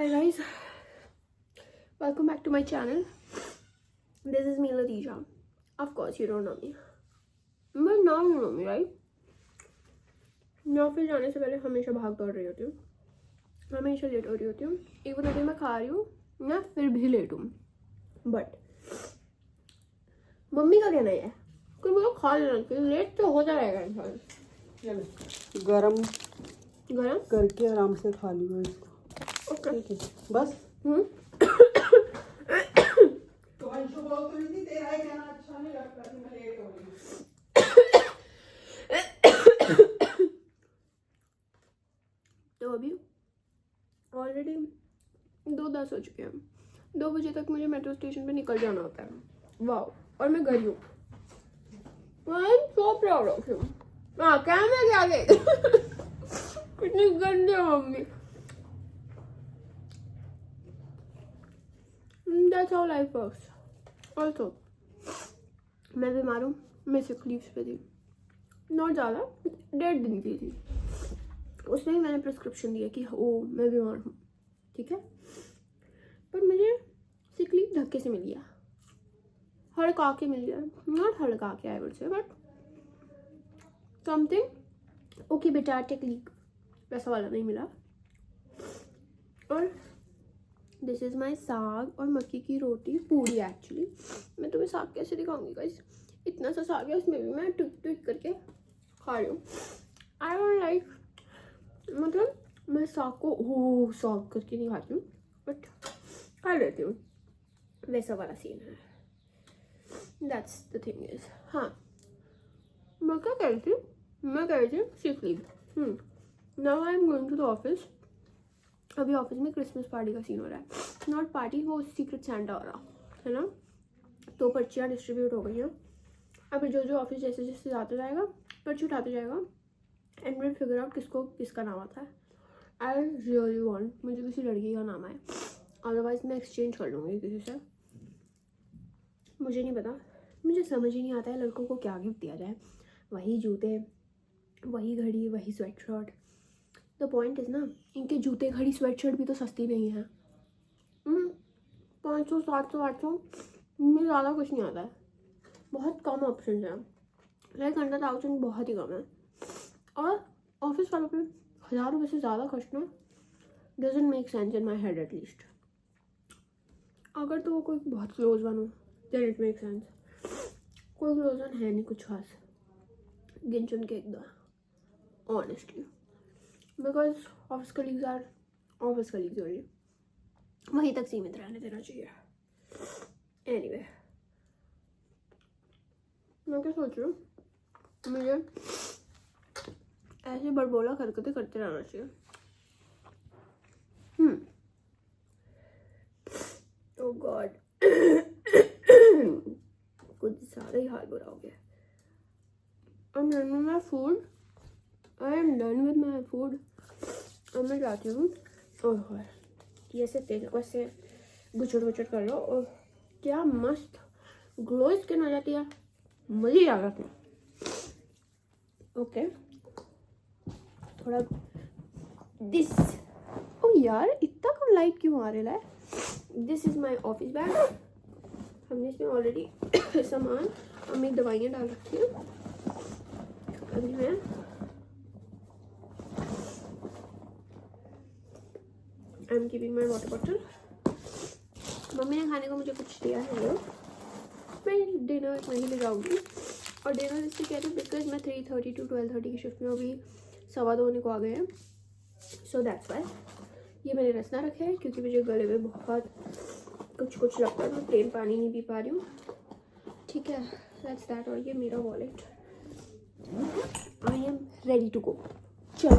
Hi guys, welcome back to my channel. This is me Latija. Of course you don't know me, but now you know me, right? मैं office जाने से पहले हमेशा भाग दौड़ रही होती हूँ, हमेशा लेट हो रही होती हूँ। इवन अगर मैं खा रही हूँ मैं फिर भी लेट हूँ। बट मम्मी का कहना है कि मुझे खा लेना चाहिए, लेट तो होता रहेगा इंसान। गरम गरम करके आराम से खा लियो इसको। ओके ठीक है बस। तो अंशु बोल तो नहीं तेरा है कहना अच्छा नहीं लगता कि मैं लेट हो रही हूँ। तो अभी ऑलरेडी 2:10 हो चुके हैं। 2 बजे तक मुझे मेट्रो स्टेशन पे निकल जाना होता है। वाओ, और मैं गई हूँ। I am so proud of you. हाँ, क्या मैं क्या गई कितनी गंदी है mummy. That's how life works. Also, मैं बीमार हूँ, मैं सिक लीव्स पे थी, नॉट ज़्यादा, 1.5 दिन की थी। उसमें ही मैंने प्रिस्क्रिप्शन दिया कि ओ मैं बीमार हूँ, ठीक है। पर मुझे सिक लीव धक्के से मिल गया, हड़का के मिल गया। नॉट हड़का के I would say, but something okay बेटा टेक लीव वैसा वाला नहीं मिला। और दिस इज़ माई साग और मक्की की रोटी पूरी। एक्चुअली मैं तुम्हें साग कैसे दिखाऊंगी गाइस, इतना सा साग है, उसमें भी मैं ट्विक ट्विक करके खा रही हूँ। आई डोंट लाइक, मतलब मैं साग को ओ साग करके नहीं खाती हूँ, बट खा लेती हूँ, वैसा वाला सीन है। That's the thing is. हाँ, मैं क्या कह रही थी, मैं कह रही थी sick leave. Now I am going to the office. अभी ऑफिस में क्रिसमस पार्टी का सीन हो रहा है, नॉट पार्टी, वो सीक्रेट सैंटा हो रहा है ना। तो पर्चियाँ डिस्ट्रीब्यूट हो गई हैं। अभी जो जो ऑफिस जैसे जैसे जाता जाएगा पर्ची उठाते जाएगा एंड विल फिगर आउट किसको किसका नाम आता है। आई रियली वांट मुझे किसी लड़की का नाम आए, अदरवाइज मैं एक्सचेंज कर लूँगी किसी से। मुझे नहीं पता, मुझे समझ ही नहीं आता है लड़कों को क्या गिफ्ट दिया जाए। वही जूते, वही घड़ी, वही sweat shirt. The point is ना, इनके जूते घड़ी स्वेट शर्ट भी तो सस्ती नहीं है। 500 700 800 में ज़्यादा कुछ नहीं आता है। बहुत कम ऑप्शन है, लाइक 100,000 बहुत ही कम है। और ऑफिस वालों पे 1000 रुपये से ज़्यादा खर्चना doesn't make sense in my head at least. अगर तो वो कोई बहुत क्लोज वन हो देन इट मेक सेंस। कोई क्लोज वन है नहीं कुछ खास, गिन चुन के एक दो honestly, because office colleagues are office colleagues only, वहीं तक सीमित रहने देना चाहिए। एनीवे, मैं क्या सोच रही हूँ, मुझे ऐसे बड़बोला हरकतें करते रहना चाहिए। ओह गॉड कुछ ज़्यादा ही हाल बुरा हो गया। I am done with my food, I am done with my food. अब मैं जाती हूँ। ओह ये से तेल वैसे गुचड़ गुचड़ कर लो और क्या मस्त ग्लो स्किन हो जाती है, मज़े ही आ जाते हैं। ओके, थोड़ा दिस, ओ यार इतना कम लाइट क्यों आ रहा है। This is my office bag. हमने इसमें ऑलरेडी सामान, हमने दवाइयाँ डाल रखी हैं। अभी मैं I am keeping my water bottle. Mummy ने खाने को मुझे कुछ दिया है, वो मैं डिनर वहीं ले जाऊँगी। और डिनर इससे कहते हैं बिकॉज मैं 3:30 to 12:30 की शिफ्ट में अभी 2:15 होने को आ गए हैं। सो दैट्स वाई ये मैंने रसना रखे हैं, क्योंकि मुझे गले में बहुत कुछ लगता है, मैं प्लेन पानी नहीं पी पा रही हूँ, ठीक है। That's that. और ये मेरा wallet, I am ready to go. चल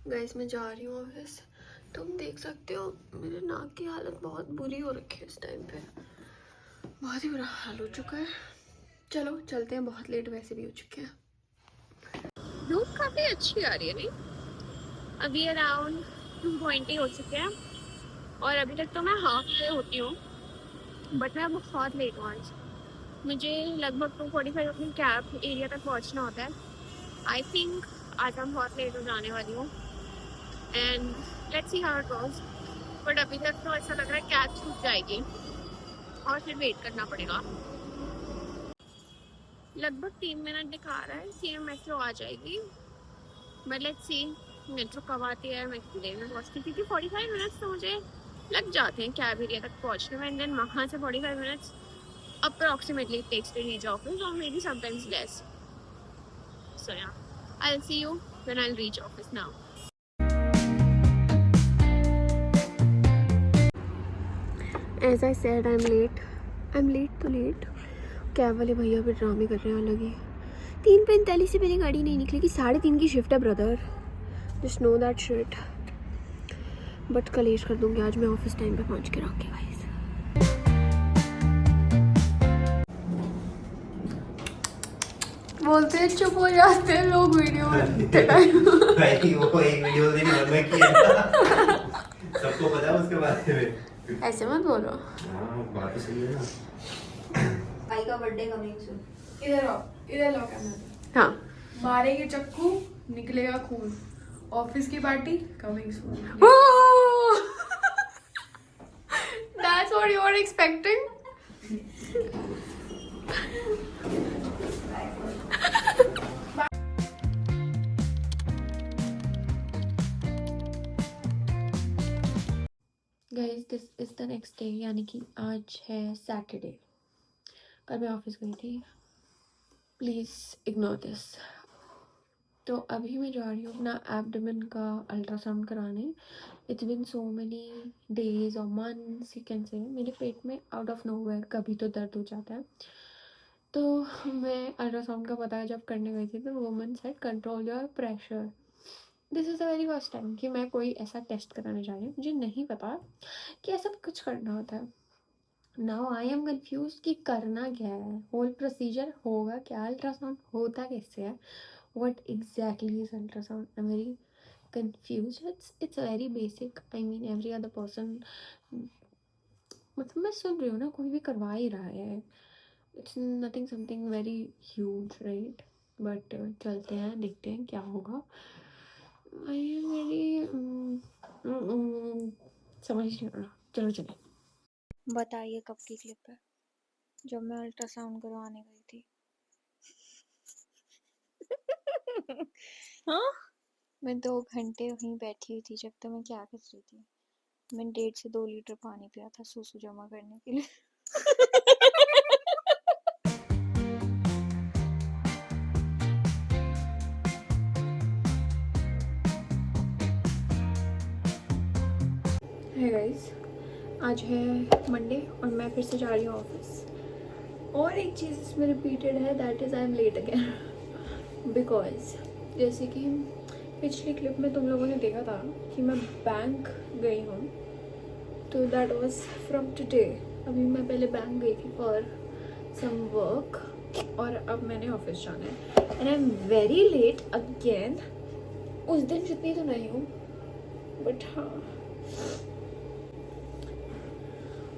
गाइस, मैं जा रही हूँ ऑफिस। तुम देख सकते हो मेरे नाक की हालत बहुत बुरी हो रखी है इस टाइम पे, बहुत ही बुरा हाल हो चुका है। चलो चलते हैं, बहुत लेट वैसे भी हो चुके हैं। धूप काफ़ी अच्छी आ रही है नहीं, अभी अराउंड 2:20 हो चुके हैं और अभी तक तो मैं हाफ वे होती हूँ, बट मैं बहुत लेट हूँ आज। मुझे लगभग 2:45 अपनी कैब एरिया तक पहुँचना होता है। आई थिंक आज मैं बहुत लेट हो जाने वाली हूँ and let's see how it goes. But अभी तक तो ऐसा लग रहा है कैब छूट जाएगी और फिर वेट करना पड़ेगा। लगभग 3 मिनट दिखा रहा है कि मेट्रो आ जाएगी, बट लेट्स सी मेट्रो कब आती है, मैं कितनी देर में पहुँचती हूँ, क्योंकि 45 मिनट्स तो मुझे लग जाते हैं कैब एरिया तक पहुँचने में, एंड देन वहाँ से 45 minutes approximately it takes to reach office, or maybe sometimes less. So yeah, I'll see you when I'll reach office now. As I said, I'm late. I'm late तो late. Cab वाले भैया भी ड्रामे कर रहे हैं अलग ही। 3:45 से पहले गाड़ी नहीं निकलेगी, 3:30 की शिफ्ट है brother, just know that shit. But कलेश कर दूंगी आज मैं ऑफिस टाइम पे पहुंच के रख के गाइस। बोलते हैं चुप हो जाते हैं लोग वीडियो बनाते टाइम। भाई वो एक वीडियो नहीं बनवा किया था। सबको पता है उसके बारे में। ऐसे मत बोलो। हाँ बात तो सही है ना। भाई का बर्थडे कमिंग सून। इधर आओ कैमरा। हाँ, मारेंगे चक्कू निकलेगा खून, ऑफिस की party coming soon. that's what you were expecting. Guys, this is the next day, यानी कि आज है सैटरडे। कल मैं ऑफिस गई थी, प्लीज़ इग्नोर दिस। तो अभी मैं जा रही हूँ अपना एब्डोमेन का अल्ट्रासाउंड कराने। It's been so many days और मंथ्स यू कैन से। मेरे पेट में आउट ऑफ नोवेयर कभी तो दर्द हो जाता है। तो मैं अल्ट्रासाउंड का पता जब करने गई थी तो woman said control your pressure. This is the very first time कि मैं कोई ऐसा टेस्ट कराने जा रही हूँ। मुझे नहीं पता कि ऐसा कुछ करना होता है। नाउ आई एम कन्फ्यूज कि करना क्या है, होल प्रोसीजर होगा क्या, अल्ट्रासाउंड होता कैसे है, what exactly is ultrasound? I'm very confused. It's very basic. I mean every other person, मतलब मैं सुन रही हूँ ना कोई भी करवा ही रहा है। It's nothing something very huge, right? But चलते हैं देखते हैं क्या होगा। I am very समझ नहीं आ रहा। चलो चले। बताइए कब की क्लिप है? जब मैं अल्ट्रासाउंड करवाने गई थी। हाँ, मैं 2 घंटे वहीं बैठी हुई थी। जब तक मैं क्या कर रही थी, मैंने 1.5 से 2 लीटर पानी पिया था सूसू जमा करने के लिए। Hey guys, आज है मंडे और मैं फिर से जा रही हूँ ऑफिस। और एक चीज़ इसमें रिपीटेड है, that is I am late again. Because जैसे कि पिछली क्लिप में तुम लोगों ने देखा था कि मैं बैंक गई हूँ, तो दैट वाज फ्रॉम टुडे। अभी मैं पहले बैंक गई थी फॉर सम वर्क और अब मैंने ऑफिस जाना है and I am very late again. उस दिन जितनी तो नहीं हूँ, बट हाँ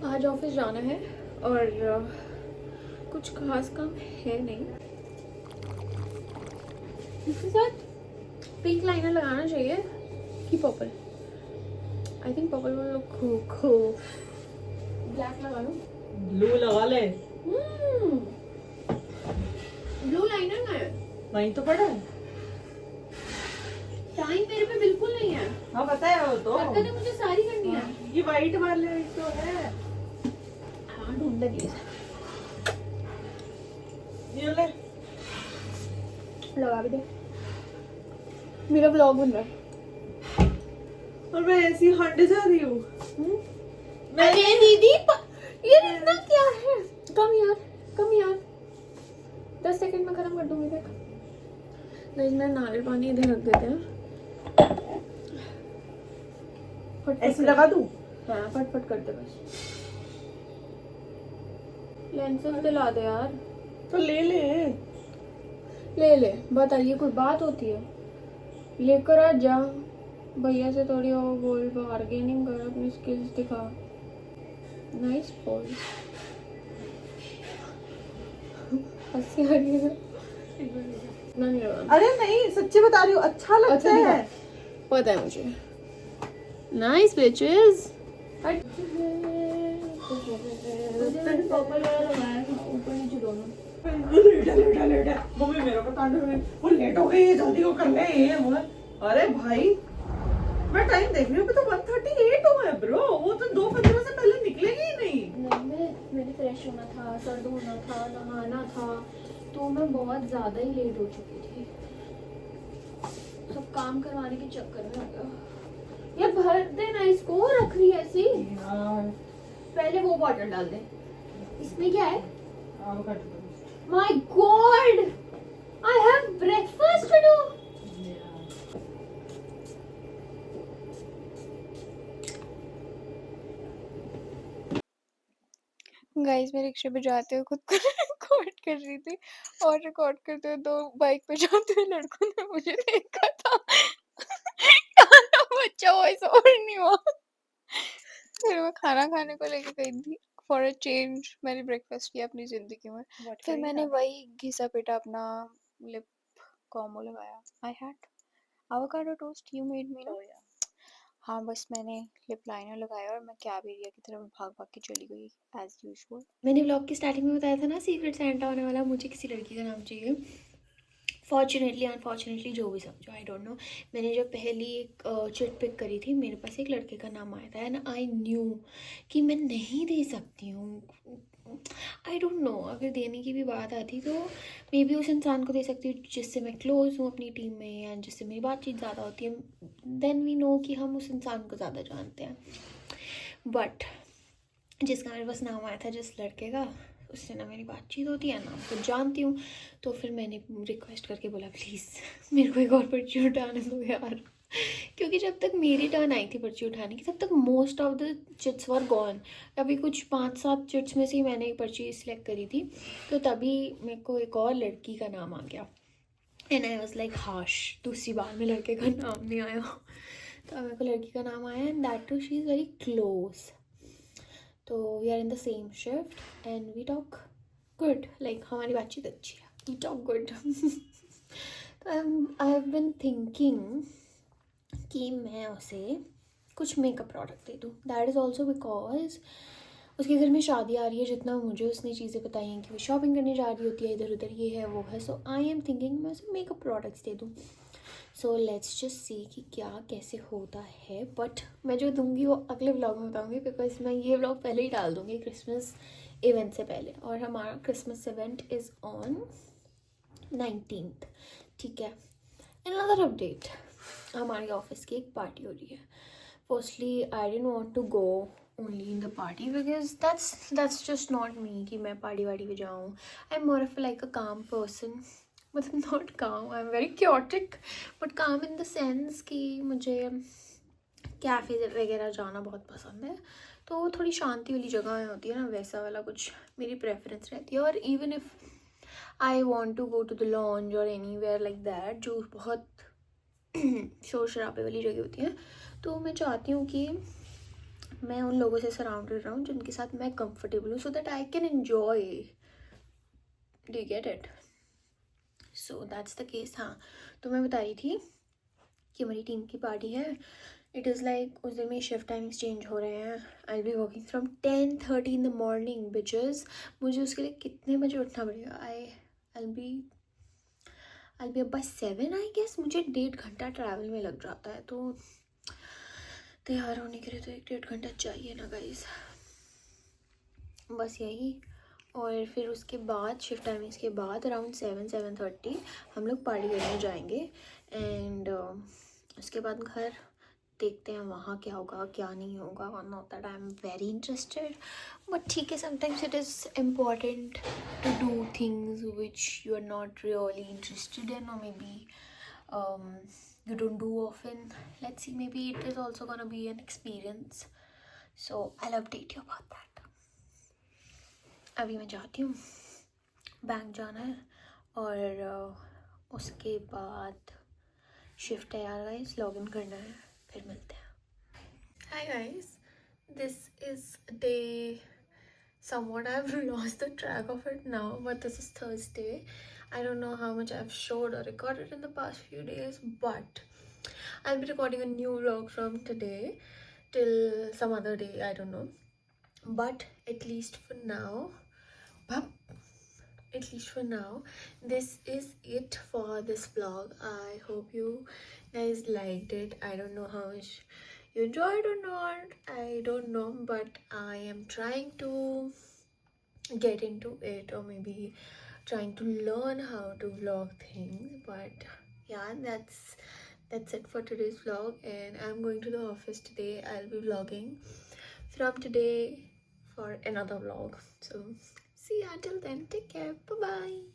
आज ऑफिस जाना है और कुछ खास काम है नहीं। इसके साथ पिंक लाइनर लगाना चाहिए कि purple. I think purple will look cool. Black लगा लूं? ब्लू लगा ले। ब्लू लाइनर ना है, वहीं तो पड़ा है। टाइम मेरे पे बिल्कुल नहीं है। हाँ पता है वो तो। हरकतें मुझे सारी करनी है। ये वाइट वाले तो है। हाँ ढूंढ ले प्लीज। ये ले। लगा भी दे, मेरा व्लॉग बन रहा है। और मैं ऐसी हंड जा रही हूँ। अरे दीदी ये इतना क्या है? कम यार 10 सेकंड में खत्म कर दूंगी। देख गाइस, मैं नारियल पानी इधर रख देते हैं। ऐसे लगा दूँ? हाँ फटफट कर दे बस। लेंसेज दिला दे यार। तो ले ले। ले बताइए, कोई बात होती है? लेकर आ जा। भैया से थोड़ी वो बोल, बार्गेनिंग कर, अपनी स्किल्स दिखा। नाइस बोल। हंसी आ रही है नहीं लगा। अरे नहीं, सच्ची बता रही हूँ, अच्छा लगता है। पता है मुझे। Nice bitches. मम्मी मेरा को तांडव में वो लेट हो गई जल्दी वो कर ले ये वो अरे भाई मैं टाइम देख रही हूँ तो 1:38 हुआ है ब्रो वो तो 2:15 से पहले निकलेगी ही नहीं मैंने फ्रेश होना था, सर धोना था, नहाना था, तो मैं बहुत ज़्यादा ही लेट हो चुकी थी। सब काम करवाने के चक्कर में आ गया। ये भर दे ना, इसको रख रही है ऐसी। यार पहले वो बॉटल डाल दे। इसमें क्या है? avocado My God! I have breakfast to do. Guys मैं रिक्शे पे जाते हुए खुद को रिकॉर्ड कर रही थी और रिकॉर्ड करते हुए 2 बाइक पे जाते हुए लड़कों ने मुझे देखा था। गाना बच्चा वॉइस और नहीं हुआ। फिर मैं खाना खाने को लेके गई थी फॉर अ चेंज। मैंने ब्रेकफास्ट किया अपनी जिंदगी में। फिर मैंने वही घिसा पिटा अपना लिप कॉम्बो लगाया। I had avocado toast you made me ना। हाँ बस मैंने लिप लाइनर लगाया और मैं कैब एरिया की तरफ भाग भाग के चली गई एज यूजुअल। मैंने व्लॉग की स्टार्टिंग में बताया था ना सीक्रेट सेंटा होने वाला, मुझे किसी लड़की का नाम चाहिए। फॉर्चुनेटली अनफॉर्चुनेटली जो भी समझो, आई डोंट नो। मैंने जब पहली एक चिट पिक करी थी, मेरे पास एक लड़के का नाम आया था एंड आई न्यू कि मैं नहीं दे सकती हूँ। आई डोंट नो, अगर देने की भी बात आती तो मे बी उस इंसान को दे सकती हूँ जिससे मैं क्लोज़ हूँ अपनी टीम में या जिससे मेरी बातचीत ज़्यादा होती है। देन वी नो कि हम उस इंसान को ज़्यादा जानते हैं। बट जिसका मेरे पास नाम आया था, जिस लड़के का, उससे ना मेरी बातचीत होती है ना कुछ जानती हूँ। तो फिर मैंने रिक्वेस्ट करके बोला प्लीज़ मेरे को एक और पर्ची उठाने दो यार। क्योंकि जब तक मेरी टर्न आई थी पर्ची उठाने की तब तक most of the chits were gone. अभी कुछ 5-7 चिट्स में से ही मैंने एक पर्ची सिलेक्ट करी थी, तो तभी मेरे को एक और लड़की का नाम आ गया एंड आई वॉज लाइक हाश, दूसरी बार में लड़के का नाम नहीं आया। तो मेरे को लड़की का नाम आया and that too she is very close. तो we are in the same shift and we talk good, like हमारी बातचीत अच्छी है, वी टॉक गुड। तो आई हैव बिन थिंकिंग कि मैं उसे कुछ मेकअप प्रोडक्ट दे दूँ। दैट इज़ ऑल्सो बिकॉज उसके घर में शादी आ रही है। जितना मुझे उसने चीज़ें बताई हैं कि वो शॉपिंग करने जा रही होती है, इधर उधर ये है वो है, सो आई एम थिंकिंग मैं उसे मेकअप प्रोडक्ट्स दे दूँ। सो लेट्स जस्ट सी कि क्या कैसे होता है। बट मैं जो दूंगी वो अगले व्लॉग में बताऊंगी, बिकॉज मैं ये व्लॉग पहले ही डाल दूंगी क्रिसमस इवेंट से पहले, और हमारा Christmas event is on 19th। ठीक है, अनदर अपडेट, हमारी ऑफिस की एक पार्टी हो रही है। Firstly I didn't want to go only in the party because that's just not me कि मैं पार्टी वार्टी पे जाऊँ। I am more of like a calm person, मतलब not calm, I am very chaotic but calm in the sense कि मुझे cafe वगैरह जाना बहुत पसंद है। तो थोड़ी शांति वाली जगह होती है ना, वैसा वाला कुछ मेरी प्रेफरेंस रहती है। और even if I want to go to the lounge और एनी वेयर लाइक दैट, जो बहुत शोर शराबे वाली जगह होती है, तो मैं चाहती हूँ कि मैं उन लोगों से सराउंडेड रहूँ जिनके साथ मैं कंफर्टेबल हूँ, so that I can enjoy. Do you get it? So that's the case. हाँ, तो मैं बता रही थी कि हमारी टीम की पार्टी है। इट इज़ लाइक उस दिन मेरी शिफ्ट टाइमिंग्स चेंज हो रहे हैं। I be working from 10:30 in the morning bitches. मुझे उसके लिए कितने बजे उठना पड़ेगा? I'll be up by 7 I guess. मुझे 1.5 घंटा ट्रैवल में लग जाता है, तो तैयार होने के लिए तो 1-1.5 घंटा चाहिए ना गाइस। बस यही। और फिर उसके बाद शिफ्ट टाइमिंग्स के बाद अराउंड 7-7:30 हम लोग पार्टी करने जाएंगे एंड उसके बाद घर देखते हैं वहाँ क्या होगा क्या नहीं होगा। Not that I am very interested, but ठीक है, sometimes it is important to do things which you are not really interested in, और maybe you don't do often. Let's see, maybe it is also gonna be an experience, so I'll update you about that. अभी मैं जाती हूँ, bank जाना है और उसके बाद शिफ्ट है यार गाइस, लॉग इन करना है, फिर मिलते हैं। Hi guys, this is day somewhat I've lost the track of it now, but this is Thursday. I don't know how much I've showed or recorded in the past few days, but I'll be recording a new vlog from today till some other day, I don't know. But at least for now, this is it for this vlog. I hope you guys liked it. I don't know how much you enjoyed or not, I don't know, but I am trying to get into it, or maybe trying to learn how to vlog things. But yeah, that's it for today's vlog, and I'm going to the office today. I'll be vlogging from today for another vlog. So see you until then. Take care. Bye bye.